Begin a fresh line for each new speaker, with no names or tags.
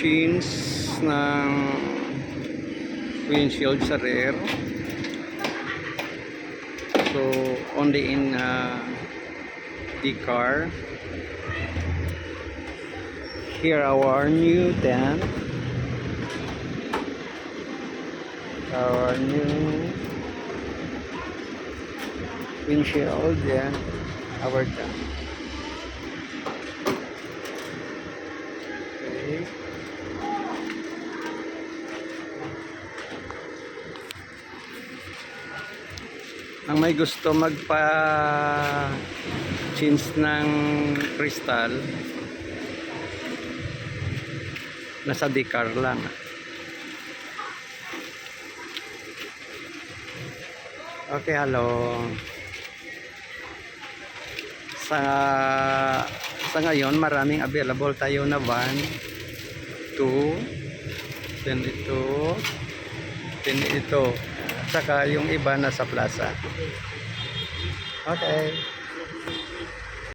change ng windshield sa rear. So only in the car. Here our new tent, our new windshield, and our tent. Okay. Ang may gusto magpa-change ng crystal, nasa Decar lang. Okay, hello. Sa ngayon, maraming available tayo na van. 2, then ito, then ito. At saka yung iba nasa plaza. Okay.